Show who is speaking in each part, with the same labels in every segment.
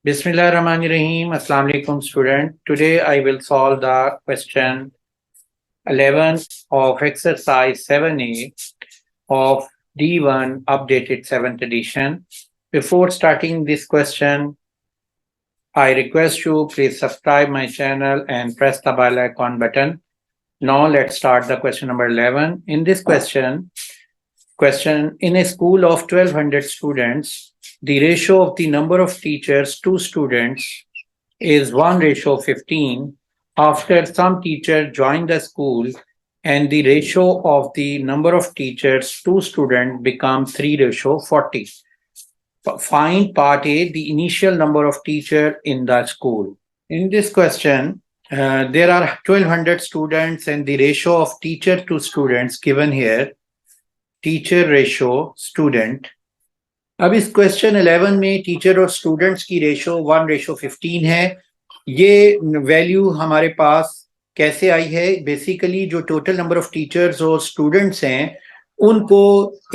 Speaker 1: Bismillahirrahmanirrahim. Assalamu alaikum student. Today I will solve the question 11 of exercise 7A of D1 updated 7th edition. Before starting this question, I request you please subscribe my channel and press the bell icon button. Now let's start the question number 11. In this question, in a school of 1200 students, the ratio of the number of teachers to students is 1:15 after some teacher joined the school and the ratio of the number of teachers to students becomes 3:40. Find part A, the initial number of teachers in the school. In this question, there are 1200 students and the ratio of teacher to students given here, teacher ratio student. अब इस question 11 में teacher और students की ratio 1:15 है। ये value हमारे पास कैसे आई है? बेसिकली जो टोटल नंबर ऑफ टीचर्स और स्टूडेंट्स हैं उनको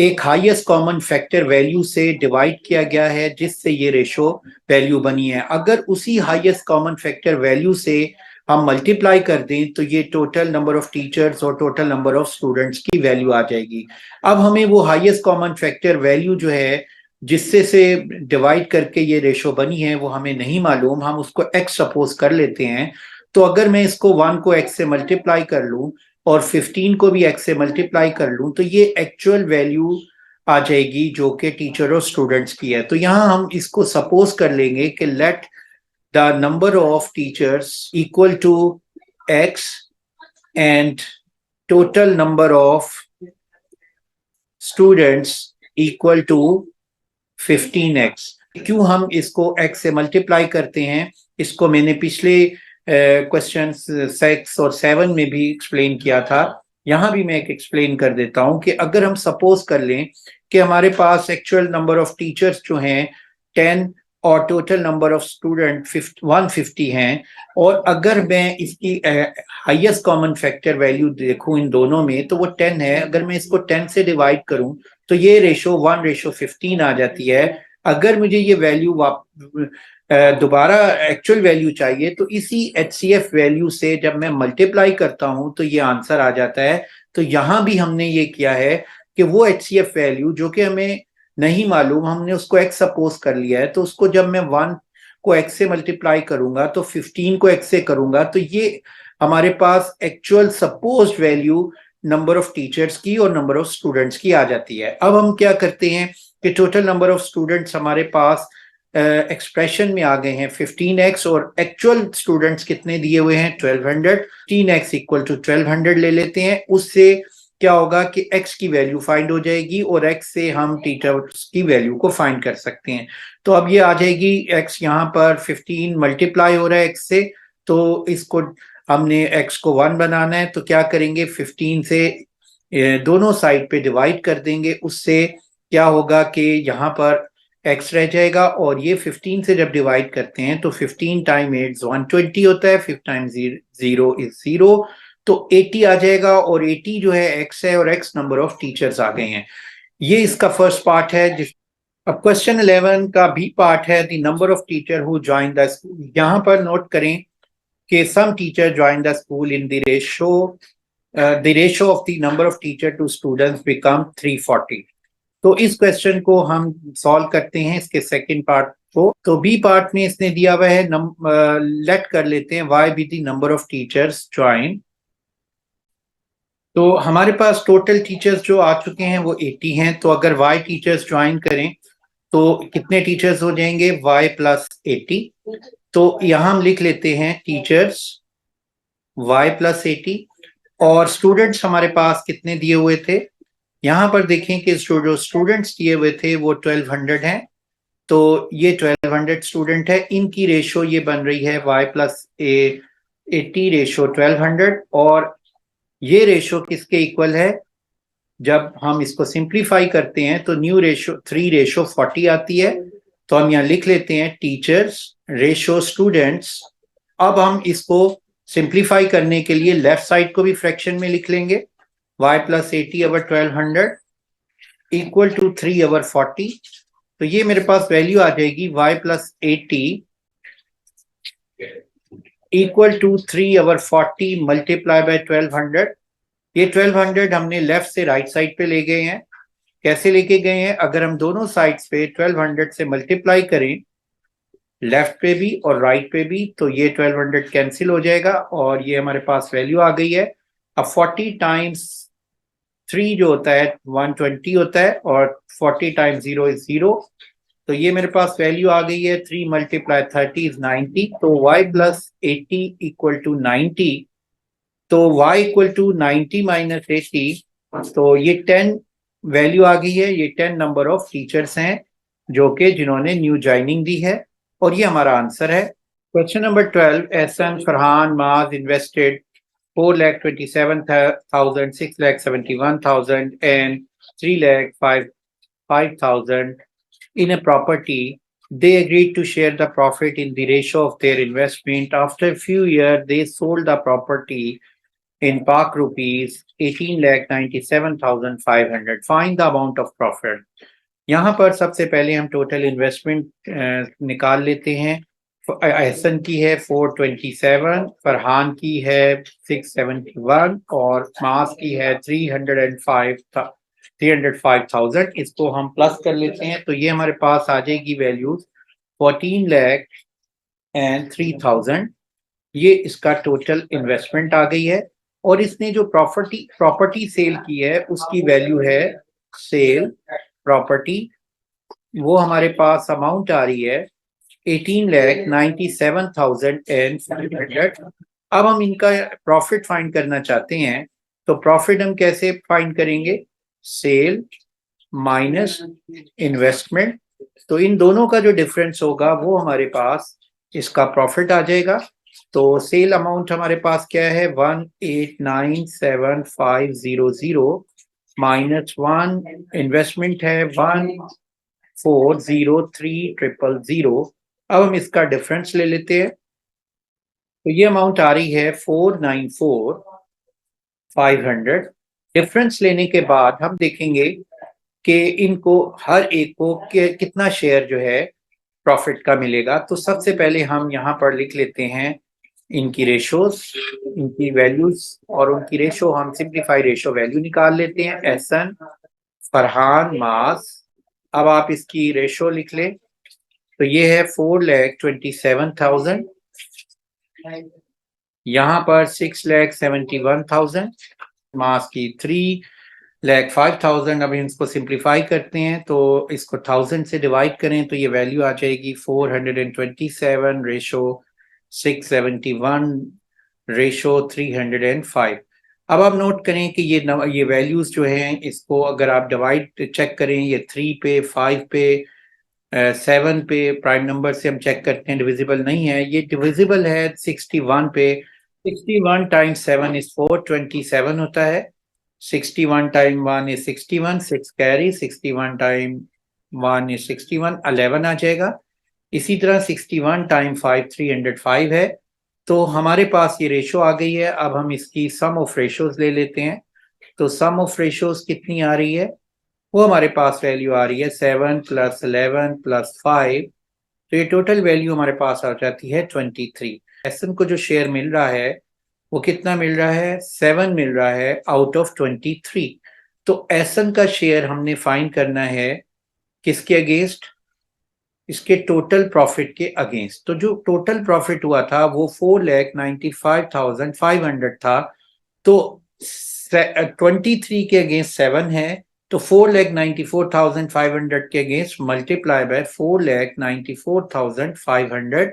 Speaker 1: एक हाईएस्ट कॉमन फैक्टर वैल्यू से डिवाइड किया गया है, जिससे ये रेशो वैल्यू बनी है। अगर उसी हाईएस्ट कॉमन फैक्टर वैल्यू से हम मल्टीप्लाई कर दें तो ये टोटल नंबर ऑफ टीचर्स और टोटल नंबर ऑफ स्टूडेंट्स की वैल्यू आ जाएगी। अब हमें वो हाईएस्ट कॉमन फैक्टर वैल्यू जो है जिससे से डिवाइड करके ये रेशो बनी है वो हमें नहीं मालूम, हम उसको x सपोज कर लेते हैं। तो अगर मैं इसको 1 को x से मल्टीप्लाई कर लूं और 15 को भी x से मल्टीप्लाई कर लूं तो ये एक्चुअल वैल्यू आ जाएगी जो कि टीचर और स्टूडेंट्स की है। तो यहाँ हम इसको सपोज कर लेंगे कि let the number of teachers equal to x and total number of students equal to 15x। क्यों हम इसको x से मल्टीप्लाई करते हैं, इसको मैंने पिछले क्वेश्चन 6 और 7 में भी एक्सप्लेन किया था। यहाँ भी मैं एक एक्सप्लेन कर देता हूँ कि अगर हम सपोज कर लें कि हमारे पास एक्चुअल नंबर ऑफ टीचर्स जो हैं 10 और टोटल नंबर ऑफ स्टूडेंट 150 हैं, और अगर मैं इसकी हाईएस्ट कॉमन फैक्टर वैल्यू देखूं इन दोनों में तो वो 10 है। अगर मैं इसको 10 से डिवाइड करूं तो ये रेशो 1:15 आ जाती है। अगर मुझे ये वैल्यू दोबारा एक्चुअल वैल्यू चाहिए तो इसी HCF वैल्यू से जब मैं मल्टीप्लाई करता हूं तो ये आंसर आ जाता है। तो यहां भी हमने ये किया है कि वो HCF वैल्यू जो कि हमें नहीं मालूम, हमने उसको x सपोज कर लिया है। तो उसको जब मैं 1 को x से मल्टीप्लाई करूंगा तो 15 को x से करूंगा तो ये हमारे पास actual supposed value number of teachers की और नंबर ऑफ स्टूडेंट्स की आ जाती है। अब हम क्या करते हैं कि टोटल नंबर ऑफ स्टूडेंट्स हमारे पास एक्सप्रेशन में आ गए हैं 15x और एक्चुअल स्टूडेंट्स कितने दिए हुए हैं 1200। 15x इक्वल टू 1200 ले लेते हैं। उससे क्या होगा कि x की वैल्यू फाइंड हो जाएगी और x से हम टीचर्स की वैल्यू को फाइंड कर सकते हैं। तो अब ये आ जाएगी x, यहाँ पर 15 मल्टीप्लाई हो रहा है x से, तो इसको हमने x को 1 बनाना है। तो क्या करेंगे, 15 से दोनों साइड पे डिवाइड कर देंगे। उससे क्या होगा कि यहाँ पर x रह जाएगा और ये 15 से जब डिवाइड करते हैं तो 15 टाइम 8 120 होता है, 5 टाइम 0 इज 0, तो 80 आ जाएगा। और 80 जो है x है और x नंबर ऑफ टीचर्स आ गए हैं। ये इसका फर्स्ट पार्ट है। अब क्वेश्चन 11 का बी पार्ट है the number of teacher who join the school. यहाँ पर नोट करें कि some teacher join the school in the ratio of the number of teacher to students become 340। तो इस क्वेश्चन को हम सॉल्व करते हैं, इसके सेकंड पार्ट को। तो बी पार्ट में इसने दिया हुआ है लेट कर लेते हैं y be the number of teachers join। तो हमारे पास टोटल टीचर्स जो आ चुके हैं वो 80 हैं। तो अगर y टीचर्स ज्वाइन करें तो कितने टीचर्स हो जाएंगे, y प्लस 80। तो यहां हम लिख लेते हैं टीचर्स y प्लस 80 और स्टूडेंट्स हमारे पास कितने दिए हुए थे। यहां पर देखें कि जो स्टूडेंट्स दिए हुए थे वो 1200 हैं। तो ये 1200 स्टूडेंट है, इनकी रेशो ये बन रही है y प्लस 80 रेशो 1200। और ये रेशो किसके इक्वल है, जब हम इसको सिंप्लीफाई करते हैं तो न्यू रेशो 3:40 आती है। तो हम यहाँ लिख लेते हैं टीचर्स रेशो स्टूडेंट्स। अब हम इसको सिंप्लीफाई करने के लिए लेफ्ट साइड को भी फ्रैक्शन में लिख लेंगे, y plus 80 over 1200 equal to 3/40। तो ये मेरे पास वैल्यू आ जाएगी y plus 80 equal to 3/40 multiply by 1200। ये 1200 हमने लेफ्ट से राइट साइड पे ले गए हैं। कैसे लेके गए हैं? अगर हम दोनों साइड्स पे 1200 से मल्टीप्लाई करें, लेफ्ट पे भी और राइट पे भी, तो ये 1200 कैंसिल हो जाएगा और ये हमारे पास वैल्यू आ गई है। अब 40 टाइम्स 3 जो होता है 120 होता है और 40 टाइम्स 0 इज 0। तो ये मेरे पास वैल्यू आ गई है 3 मल्टीप्लाई 30 इज 90। तो y प्लस 80 इक्वल टू 90। तो y इक्वल टू 90 माइनस 80। तो ये 10 वैल्यू आ गई है। ये 10 नंबर ऑफ टीचर्स हैं जो कि जिन्होंने न्यू ज्वाइनिंग दी है और ये हमारा आंसर है। क्वेश्चन नंबर 12, एहसन, फरहान, माज invested 4,27,000, 6,71,000 and 3,05,000 in a property. They agreed to share the profit in the ratio of their investment. After a few years, they sold the property in Pak rupees 18,97,500. Find the amount of profit. यहाँ पर सबसे पहले हम total investment निकाल लेते हैं। एहसन की है 427, फरहान की है 671 और मास की है 305,000। इसको हम प्लस कर लेते हैं तो ये हमारे पास आ जाएगी वैल्यूज 14,03,000। ये इसका टोटल इन्वेस्टमेंट आ गई है। और इसने जो प्रॉपर्टी सेल की है उसकी वैल्यू है सेल प्रॉपर्टी, वो हमारे पास अमाउंट आ रही है 18,97,500। अब हम इनका प्रॉफिट फाइंड करना चाहते हैं तो प्रॉफिट हम कैसे फाइंड करेंगे? Sale minus investment. तो इन दोनों का जो डिफरेंस होगा वो हमारे पास इसका प्रॉफिट आ जाएगा। तो सेल अमाउंट हमारे पास क्या है? 1,89,7,500 माइनस 1, इन्वेस्टमेंट है 1,403,000। अब हम इसका डिफरेंस ले लेते हैं तो ये अमाउंट आ रही है 4,94,500। डिफरेंस लेने के बाद हम देखेंगे कि इनको हर एक को कितना शेयर जो है प्रॉफिट का मिलेगा। तो सबसे पहले हम यहाँ पर लिख लेते हैं इनकी रेशोज, इनकी वैल्यूज और उनकी रेशो। हम सिंप्लीफाई रेशो वैल्यू निकाल लेते हैं। एहसन, फरहान, मास। अब आप इसकी रेशो लिख लें तो ये है 4,27,000, यहाँ पर 6,71,000, मास की 3,05,000। अब इसको सिंप्लीफाई करते हैं तो इसको 1000 से डिवाइड करें तो ये वैल्यू आ जाएगी 427 रेशो 671 रेशो 305। अब आप नोट करें कि ये वैल्यूज जो हैं इसको अगर आप डिवाइड चेक करें, ये 3 पे, 5 पे, 7 पे प्राइम नंबर से हम चेक करते हैं डिविजिबल नहीं है। ये डिविजिबल है 61 पे। 61 टाइम्स 7 इज 427 होता है। 61 time 1 is 61, 6 carry, 61 time 1 is 61, 11 आ जाएगा। इसी तरह 61 टाइम 5 305 है। तो हमारे पास ये रेशो आ गई है। अब हम इसकी सम ऑफ रेशोज ले लेते हैं तो सम ऑफ रेशोज कितनी आ रही है? वो हमारे पास वैल्यू आ रही है 7 + 11 + 5। तो ये टोटल वैल्यू हमारे पास आ जाती है 23। एहसन को जो शेयर मिल रहा है वो कितना मिल रहा है? 7 मिल रहा है आउट ऑफ 23। तो एहसन का शेयर हमने फाइंड करना है किसके अगेंस्ट? इसके टोटल प्रॉफिट के अगेंस्ट। तो जो टोटल प्रॉफिट हुआ था वो 4,95,500 था। तो 23 के अगेंस्ट 7 है तो 4,94,500 के अगेंस्ट मल्टीप्लाई बाय 4,94,500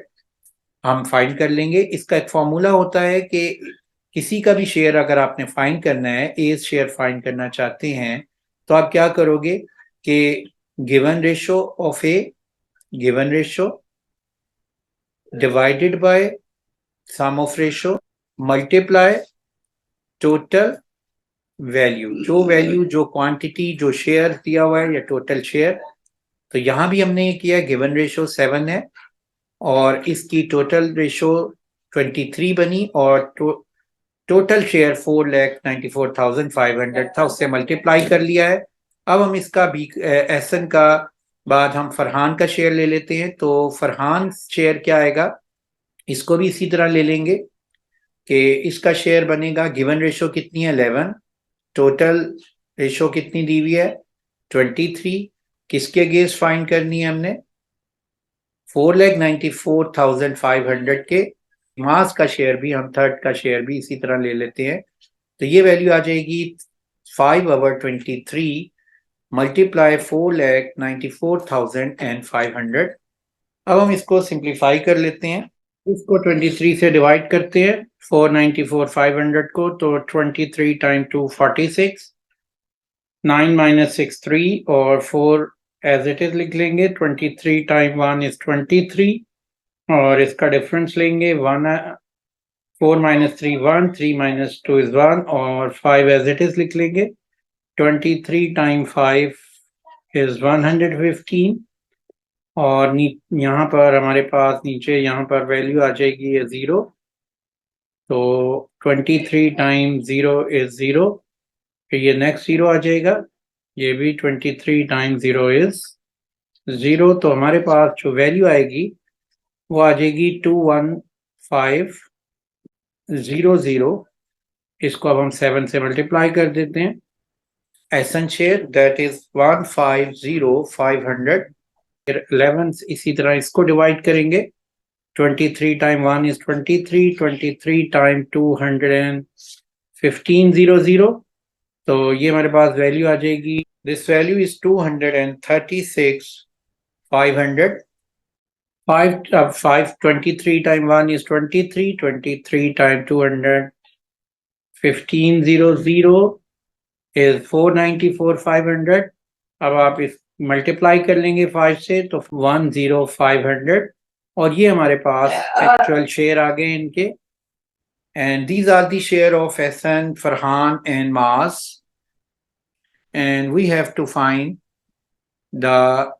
Speaker 1: हम फाइंड कर लेंगे। इसका एक फॉर्मूला होता है कि किसी का भी शेयर अगर आपने फाइंड करना है, ए शेयर फाइंड करना चाहते हैं तो आप क्या करोगे कि given ratio of a, given ratio divided by sum of ratio multiply total value. जो क्वांटिटी जो शेयर दिया हुआ है या टोटल शेयर। तो यहां भी हमने ये किया, गिवन रेशो 7 है और इसकी टोटल रेशो 23 बनी और टोटल शेयर 4,94,500 था, उससे मल्टीप्लाई कर लिया है। अब हम इसका भी एहसन का बाद हम फरहान का शेयर ले लेते हैं तो फरहान शेयर क्या आएगा? इसको भी इसी तरह ले लेंगे कि इसका शेयर बनेगा, गिवन रेशो कितनी है 11, टोटल रेशो कितनी दी हुई है 23, किसके अगेंस्ट फाइंड करनी है हमने 4,94,500 के। मास का शेयर भी हम थर्ड का शेयर भी इसी तरह ले लेते हैं, तो ये वैल्यू आ जाएगी 5/23 मल्टीप्लाई 4,94,500। अब हम इसको सिंप्लीफाई कर लेते हैं, इसको 23 से डिवाइड करते हैं 4,94,500 को, तो 23 टाइम 2 46, 9 माइनस 6 3 और 4 एज इट इज लिख लेंगे। 23 टाइम 1 इज 23 और इसका डिफरेंस लेंगे 1, 4 माइनस 3 1, 3 माइनस 2 इज 1 और 5 एज इट इज लिख लेंगे। 23 टाइम 5 इज 115 और यहाँ पर हमारे पास नीचे यहाँ पर वैल्यू आ जाएगी ये 0, तो 23 टाइम 0 इज 0, फिर ये नेक्स्ट 0 आ जाएगा, ये भी 23 टाइम 0 इज 0, तो हमारे पास जो वैल्यू आएगी वो आ जाएगी 215,000। इसको अब हम 7 से मल्टीप्लाई कर देते हैं, एसन शेयर दैट इज 150,500। 11 इसी तरह इसको डिवाइड करेंगे, 23 टाइम 1 इज 23, 23 टाइम 215,000, तो ये हमारे पास वैल्यू आ जाएगी, this value is 236,500। 23 time 1 is 23, 23 time 215,000 is 494,500। अब आप इस मल्टीप्लाई कर लेंगे 5 से तो 10,500 और ये हमारे पास एक्चुअल शेयर आ गए इनके। And these are the share of Hassan, Farhan and Maas, and we have to find the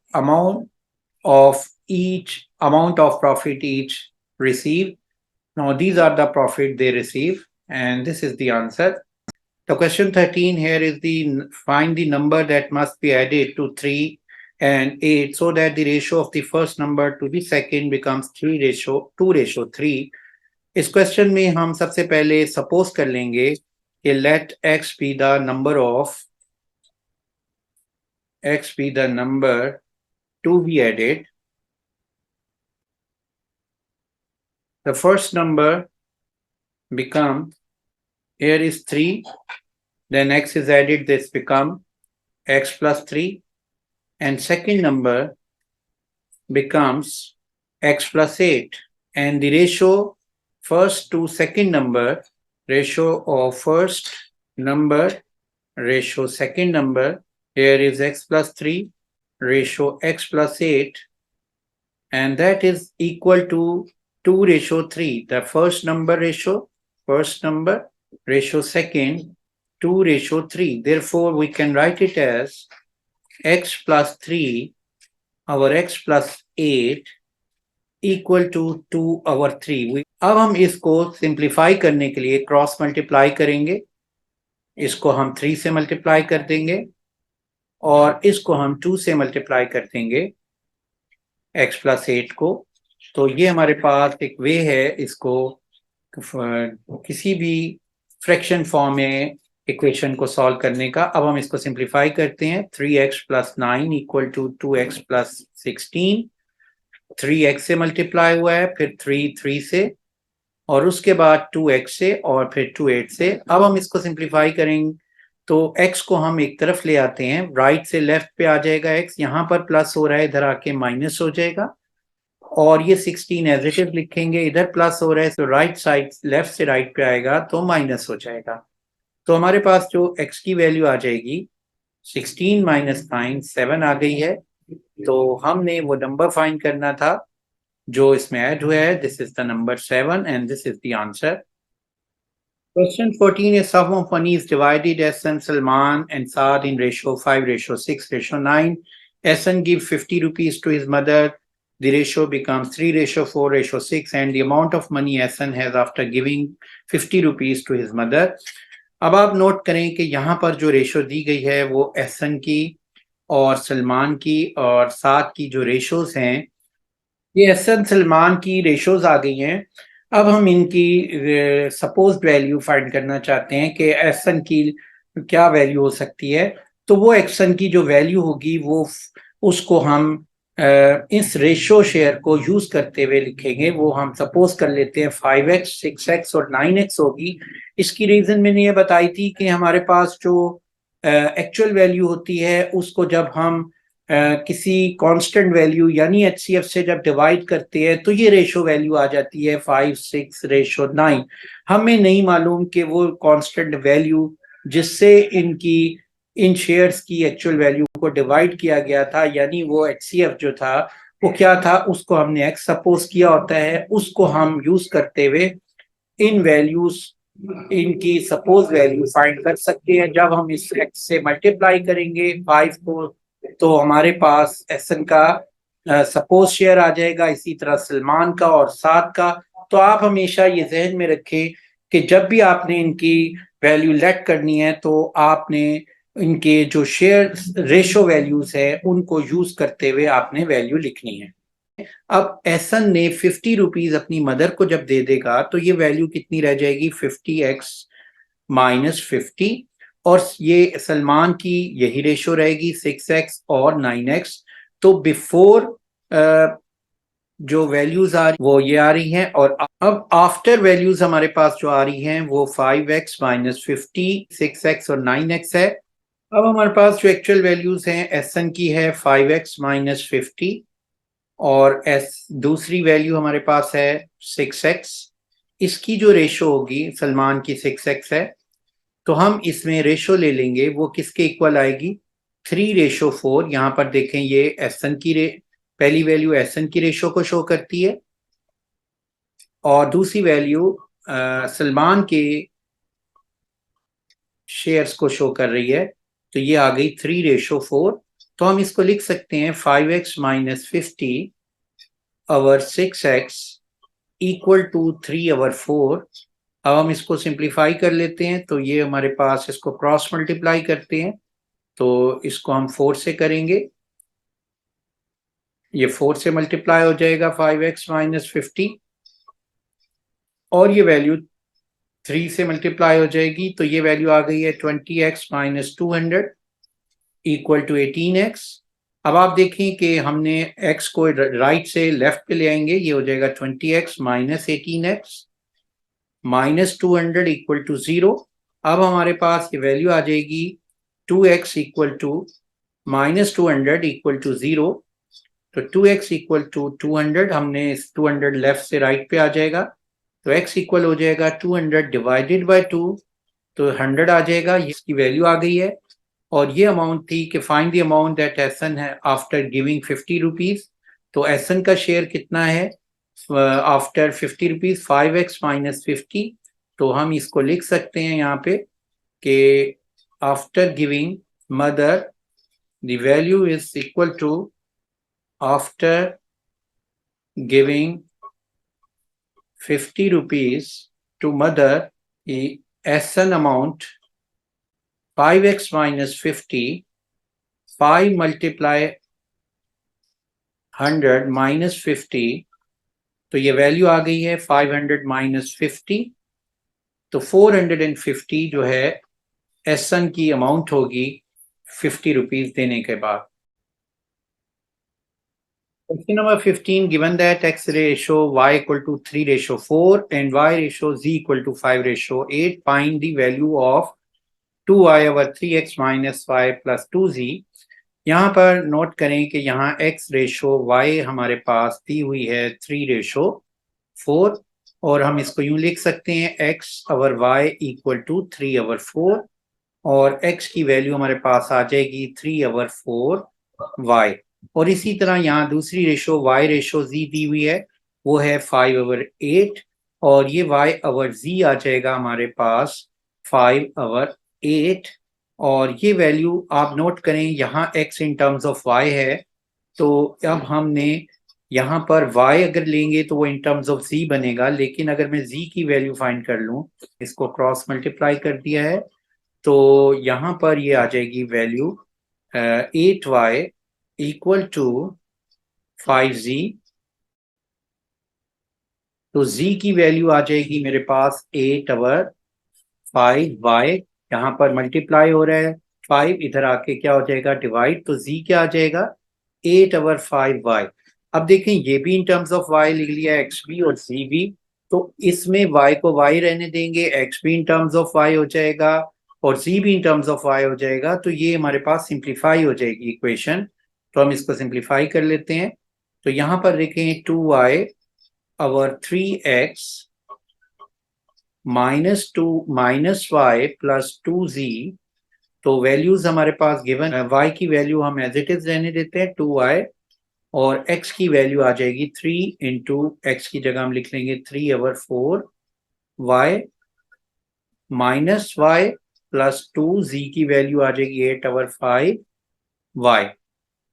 Speaker 1: amount of profit each received. Now these are the profit they receive and this is the answer. The question 13 here is find the number that must be added to 3 and 8 so that the ratio of the first number to the second becomes 2:3। इस question में हम सबसे पहले suppose कर लेंगे कि let x be the number to be added. The first number become, here is 3, then x is added, this become x plus 3, and second number becomes x plus 8, and the ratio first to second number, ratio of first number, ratio second number, here is x plus 3, ratio x plus 8, and that is equal to 2:3. The first number ratio second 2:3. Therefore, we can write it as x plus 3 our x plus 8 equal to 2/3. अब हम इसको simplify करने के लिए cross multiply करेंगे, इसको हम 3 से मल्टीप्लाई कर देंगे और इसको हम 2 से मल्टीप्लाई कर देंगे x plus 8 को, तो ये हमारे पास एक वे है इसको किसी भी फ्रैक्शन फॉर्म में इक्वेशन को सॉल्व करने का। अब हम इसको सिंप्लीफाई करते हैं, 3x plus 9 equal to 2x plus 16, 3x से मल्टीप्लाई हुआ है, फिर 3 से और उसके बाद 2x से और फिर 2 से। अब हम इसको सिंप्लीफाई करेंगे तो x को हम एक तरफ ले आते हैं, राइट से लेफ्ट पे आ जाएगा x, यहाँ पर प्लस हो रहा है इधर आके माइनस हो जाएगा और ये 16 एज इट इज लिखेंगे, इधर प्लस हो रहा है तो राइट साइड लेफ्ट से राइट पे आएगा तो माइनस हो जाएगा। तो हमारे पास जो x की वैल्यू आ जाएगी 16 माइनस 9 7 आ गई है, तो हमने वो नंबर फाइंड करना था जो इसमें ऐड हुआ है, this is the number 7 and this is the answer. Question 14 is sum of money is divided Hassan, Salman and Saad in ratio 5:6:9. Hassan gives 50 rupees to his mother. The ratio becomes 3:4:6 and the amount of money Hassan has after giving 50 rupees to his mother. अब आप note करें कि यहाँ पर जो ratio दी गई है वो हसन की और सलमान की और साद की जो रेशोज हैं ये एहसन सलमान की रेशोज आ गई हैं। अब हम इनकी सपोज्ड वैल्यू फाइंड करना चाहते हैं कि एहसन की क्या वैल्यू हो सकती है। तो वो एहसन की जो वैल्यू होगी वो उसको हम इस रेशो शेयर को यूज करते हुए लिखेंगे। वो हम सपोज कर लेते हैं 5x 6x और 9x होगी। इसकी रीजन मैंने ये बताई थी कि हमारे पास जो एक्चुअल वैल्यू होती है उसको जब हम किसी कांस्टेंट वैल्यू यानी एचसीएफ से जब डिवाइड करते हैं तो ये रेशो वैल्यू आ जाती है 5 6 रेशो 9। हमें नहीं मालूम कि वो कांस्टेंट वैल्यू जिससे इनकी इन शेयर्स की एक्चुअल वैल्यू को डिवाइड किया गया था यानी वो एचसीएफ जो था वो क्या था, उसको हमने एक्स सपोज किया होता है। उसको हम यूज करते हुए इन वैल्यूज इनकी सपोज वैल्यू फाइंड कर सकते हैं। जब हम इस एक्स से मल्टीप्लाई करेंगे 5 को तो हमारे पास एहसन का सपोज शेयर आ जाएगा, इसी तरह सलमान का और साद का। तो आप हमेशा ये जहन में रखें कि जब भी आपने इनकी वैल्यू लेट करनी है तो आपने इनके जो शेयर रेशो वैल्यूज है उनको यूज करते हुए आपने वैल्यू लिखनी है। अब एहसन ने 50 रुपीज अपनी मदर को जब दे देगा तो ये वैल्यू कितनी रह जाएगी, 50x-50। और ये सलमान की यही रेशो रहेगी 6x और 9x। तो बिफोर जो वैल्यूज आ रही वो ये आ रही हैं और अब आफ्टर वैल्यूज हमारे पास जो आ रही हैं वो 5x-50 6x और 9x है। अब हमारे पास जो एक्चुअल वैल्यूज हैं एहसन की है 5x-50 और एस दूसरी वैल्यू हमारे पास है 6x। इसकी जो रेशो होगी सलमान की 6x है तो हम इसमें रेशो ले लेंगे, वो किसके इक्वल आएगी, 3:4। यहाँ पर देखें ये एहसन की पहली वैल्यू एहसन की रेशो को शो करती है और दूसरी वैल्यू सलमान के शेयर्स को शो कर रही है। तो ये आ गई 3:4। तो हम इसको लिख सकते हैं 5x-50 our 6x equal to 3/4। अब हम इसको सिंप्लीफाई कर लेते हैं तो ये हमारे पास, इसको क्रॉस मल्टीप्लाई करते हैं तो इसको हम 4 से करेंगे, ये 4 से मल्टीप्लाई हो जाएगा 5x-50 और ये वैल्यू 3 से मल्टीप्लाई हो जाएगी तो ये वैल्यू आ गई है 20x-200 इक्वल टू 18x। अब आप देखें कि हमने x को राइट से लेफ्ट पे ले आएंगे, ये हो जाएगा 20x-18x -200 इक्वल टू 0। अब हमारे पास ये वैल्यू आ जाएगी 2x equal to -200 equal to 0। तो 2x इक्वल टू 200, हमने 200 लेफ्ट से राइट पे आ जाएगा तो x इक्वल हो जाएगा 200 डिवाइडेड बाय 2 तो 100 आ जाएगा। इसकी वैल्यू आ गई है और ये अमाउंट थी कि find the amount that Ahsan है आफ्टर गिविंग 50 रुपीज। तो एहसन का शेयर कितना है आफ्टर 50 रुपीज, 5x-50। तो हम इसको लिख सकते हैं यहाँ पे कि after giving mother the value is equal to, after giving 50 rupees to mother, the SN amount 5x-50, 5 multiply 100 minus 50। तो ये वैल्यू आ गई है 500 माइनस 50। तो 450 जो है एसन की अमाउंट होगी 50 रुपीज देने के बाद। Question number 15, given that x ratio y equal to 3:4 and y ratio z equal to 5:8, find the value of 2y over 3x minus y plus 2z। यहाँ पर नोट करें कि यहाँ x रेशो y हमारे पास दी हुई है 3:4 और हम इसको यूं लिख सकते हैं x over y equal to 3/4 और x की वैल्यू हमारे पास आ जाएगी 3/4y। और इसी तरह यहाँ दूसरी रेशो y रेशो z दी हुई है, वो है 5/8 और ये y ओवर z आ जाएगा हमारे पास 5/8। और ये वैल्यू आप नोट करें, यहाँ x in terms of y है तो अब हमने यहाँ पर y अगर लेंगे तो वो इन टर्म्स ऑफ z बनेगा, लेकिन अगर मैं z की वैल्यू फाइंड कर लूँ, इसको क्रॉस मल्टीप्लाई कर दिया है तो यहाँ पर ये आ जाएगी value 8y equal to 5z तो z की वैल्यू आ जाएगी मेरे पास 8/5y, यहाँ पर मल्टीप्लाई हो रहा है 5, इधर आके क्या हो जाएगा डिवाइड, तो z क्या आ जाएगा 8/5y। अब देखें ये भी इन टर्म्स ऑफ y लिख लिया x भी और z भी, तो इसमें y को y रहने देंगे, x भी इन टर्म्स ऑफ y हो जाएगा और z भी इन टर्म्स ऑफ y हो जाएगा, तो ये हमारे पास सिंप्लीफाई हो जाएगी इक्वेशन। तो हम इसको सिंप्लीफाई कर लेते हैं। तो यहाँ पर देखें 2y over 3x minus y plus 2z, तो वैल्यूज हमारे पास गिवन, y की वैल्यू हम एज इट इज रहने देते हैं 2y, और x की वैल्यू आ जाएगी 3 इंटू एक्स की जगह हम लिख लेंगे 3/4y minus y plus 2z की वैल्यू आ जाएगी 8/5y।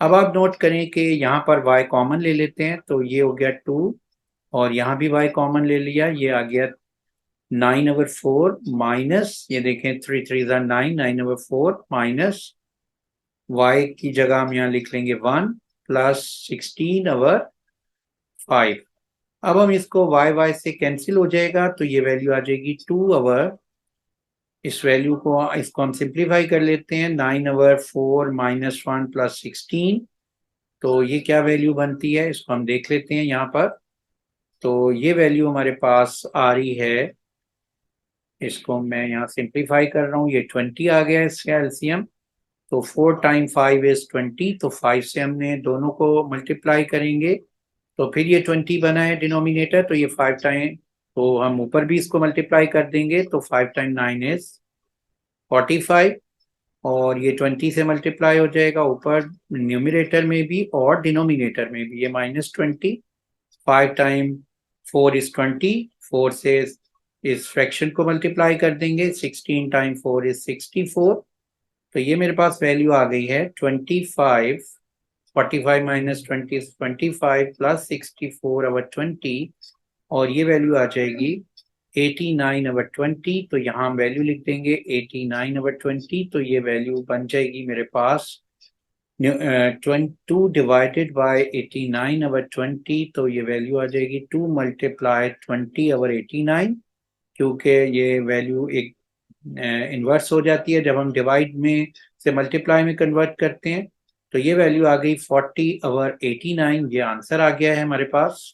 Speaker 1: अब आप नोट करें कि यहाँ पर y कॉमन ले लेते हैं, तो ये हो गया 2 और यहाँ भी y कॉमन ले लिया, ये आ गया 9/4 माइनस, ये देखें 3 3 9, 9/4 माइनस y की जगह हम यहाँ लिख लेंगे 1 प्लस 16/5। अब हम इसको y से कैंसिल हो जाएगा, तो ये वैल्यू आ जाएगी 2 इस वैल्यू को, इसको हम सिंप्लीफाई कर लेते हैं 9/4 माइनस 1 प्लस 16, तो ये क्या वैल्यू बनती है इसको हम देख लेते हैं यहाँ पर। तो ये वैल्यू हमारे पास आ रही है, इसको मैं यहाँ सिंप्लीफाई कर रहा हूँ, ये 20 आ गया इसका एलसीएम। तो 4 टाइम 5 इज 20, तो 5 से हमने दोनों को मल्टीप्लाई करेंगे तो फिर ये 20 बना है डिनोमिनेटर, तो ये 5 टाइम, तो हम ऊपर भी इसको मल्टीप्लाई कर देंगे, तो 5 टाइम 9 इज 45, और ये 20 से मल्टीप्लाई हो जाएगा ऊपर न्यूमिनेटर में भी और डिनोमिनेटर में भी, ये -20। 5 टाइम 4 इज 20, 4 से इस फ्रैक्शन को मल्टीप्लाई कर देंगे, 16 टाइम 4 इज 64, तो ये मेरे पास वैल्यू आ गई है 25, 45 माइनस 20 इज 25 प्लस 64/20, और ये वैल्यू आ जाएगी 89/20। तो यहाँ हम वैल्यू लिख देंगे 89/20, तो ये वैल्यू बन जाएगी मेरे पास 2 डिवाइडेड बाय 89/20, तो ये वैल्यू आ जाएगी 2 मल्टीप्लाई 20/89, क्योंकि ये वैल्यू एक इन्वर्स हो जाती है जब हम डिवाइड में से मल्टीप्लाई में कन्वर्ट करते हैं। तो ये वैल्यू आ गई 40/89, ये आंसर आ गया है हमारे पास।